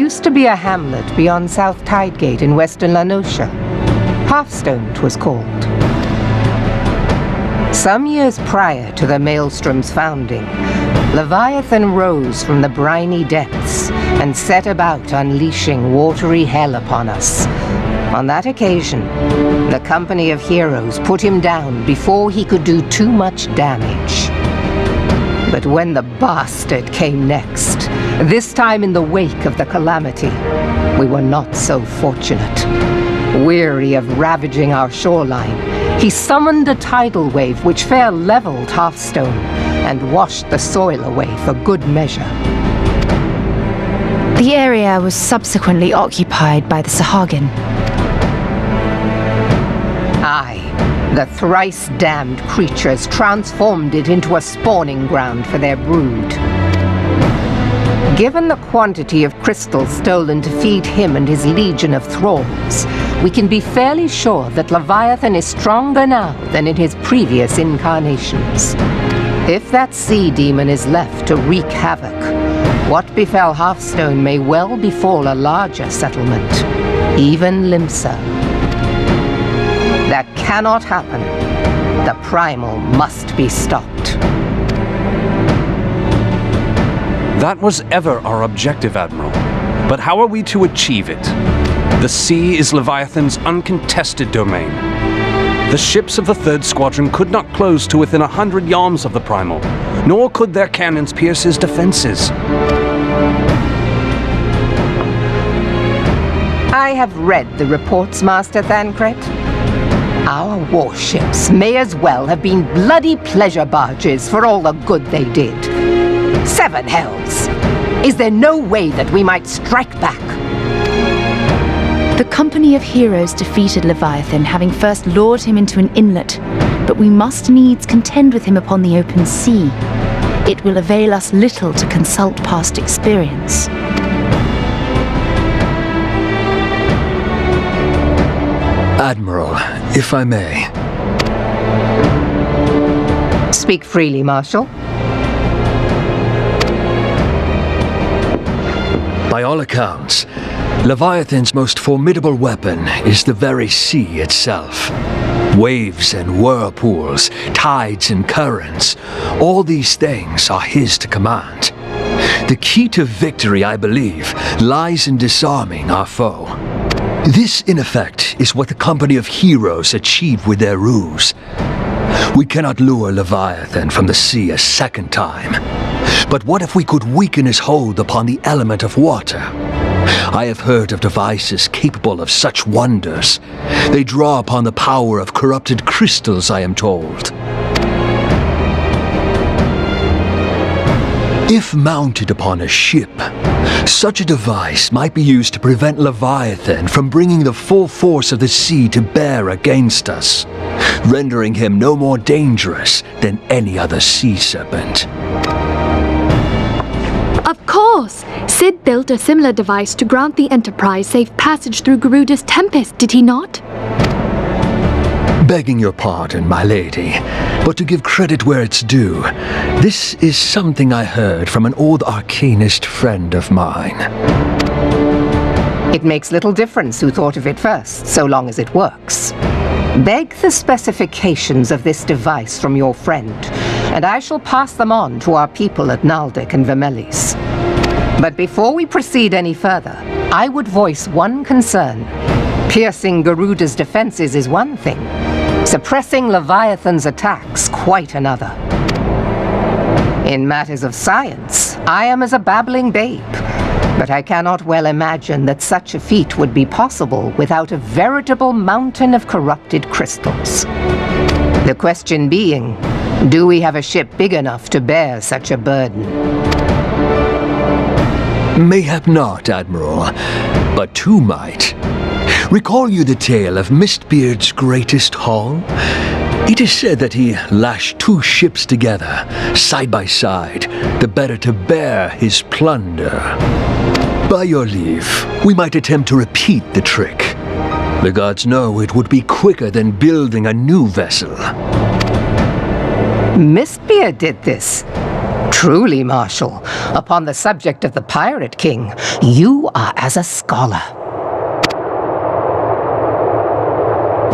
used to be a hamlet beyond South Tidegate in western Lanosha. Halfstone 'twas called. Some years prior to the Maelstrom's founding, Leviathan rose from the briny depths and set about unleashing watery hell upon us. On that occasion, the Company of Heroes put him down before he could do too much damage. But when the bastard came next, this time in the wake of the calamity, we were not so fortunate. Weary of ravaging our shoreline, he summoned a tidal wave which fair leveled Halfstone and washed the soil away for good measure. The area was subsequently occupied by the Sahagin. Aye, the thrice-damned creatures transformed it into a spawning ground for their brood. Given the quantity of crystals stolen to feed him and his legion of thralls, we can be fairly sure that Leviathan is stronger now than in his previous incarnations. If that sea demon is left to wreak havoc, what befell Halfstone may well befall a larger settlement, even Limsa. That cannot happen. The primal must be stopped. That was ever our objective, Admiral. But how are we to achieve it? The sea is Leviathan's uncontested domain. The ships of the 3rd Squadron could not close to within 100 yards of the primal, nor could their cannons pierce his defenses. I have read the reports, Master Thancred. Our warships may as well have been bloody pleasure barges for all the good they did. 7 hells! Is there no way that we might strike back? The Company of Heroes defeated Leviathan, having first lured him into an inlet, but we must needs contend with him upon the open sea. It will avail us little to consult past experience. Admiral, if I may. Speak freely, Marshal. By all accounts, Leviathan's most formidable weapon is the very sea itself. Waves and whirlpools, tides and currents, all these things are his to command. The key to victory, I believe, lies in disarming our foe. This, in effect, is what the Company of Heroes achieved with their ruse. We cannot lure Leviathan from the sea a second time. But what if we could weaken his hold upon the element of water? I have heard of devices capable of such wonders. They draw upon the power of corrupted crystals, I am told. If mounted upon a ship, such a device might be used to prevent Leviathan from bringing the full force of the sea to bear against us, rendering him no more dangerous than any other sea serpent. Of course! Sid built a similar device to grant the Enterprise safe passage through Garuda's Tempest, did he not? Begging your pardon, my lady, but to give credit where it's due, this is something I heard from an old arcanist friend of mine. It makes little difference who thought of it first, so long as it works. Beg the specifications of this device from your friend, and I shall pass them on to our people at Naldic and Vermelis. But before we proceed any further, I would voice one concern. Piercing Garuda's defenses is one thing. Suppressing Leviathan's attacks, quite another. In matters of science, I am as a babbling babe, but I cannot well imagine that such a feat would be possible without a veritable mountain of corrupted crystals. The question being, do we have a ship big enough to bear such a burden? Mayhap not, Admiral, but two might. Recall you the tale of Mistbeard's greatest haul? It is said that he lashed 2 ships together, side by side, the better to bear his plunder. By your leave, we might attempt to repeat the trick. The gods know it would be quicker than building a new vessel. Mistbeard did this. Truly, Marshal, upon the subject of the Pirate King, you are as a scholar.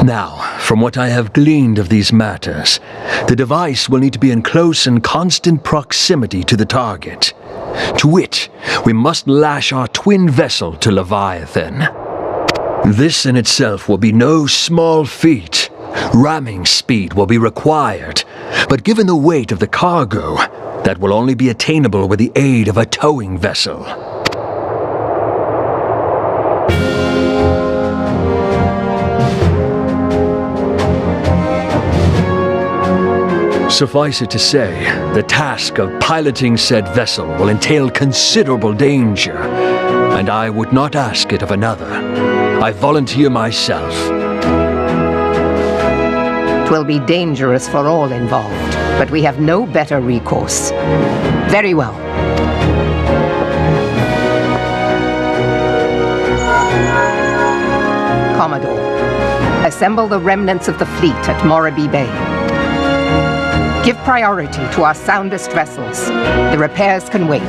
Now, from what I have gleaned of these matters, the device will need to be in close and constant proximity to the target. To wit, we must lash our twin vessel to Leviathan. This in itself will be no small feat. Ramming speed will be required, but given the weight of the cargo, that will only be attainable with the aid of a towing vessel. Suffice it to say, the task of piloting said vessel will entail considerable danger, and I would not ask it of another. I volunteer myself. 'Twill be dangerous for all involved, but we have no better recourse. Very well. Commodore, assemble the remnants of the fleet at Morabie Bay. Give priority to our soundest vessels. The repairs can wait.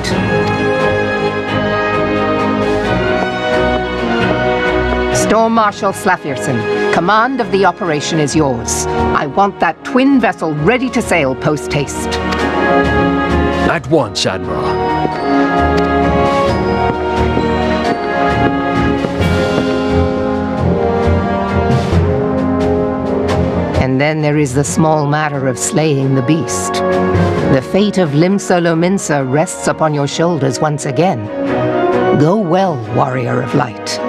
Storm Marshal Slafierson, command of the operation is yours. I want that twin vessel ready to sail post-haste. At once, Admiral. And then there is the small matter of slaying the beast. The fate of Limsa Lominsa rests upon your shoulders once again. Go well, Warrior of Light.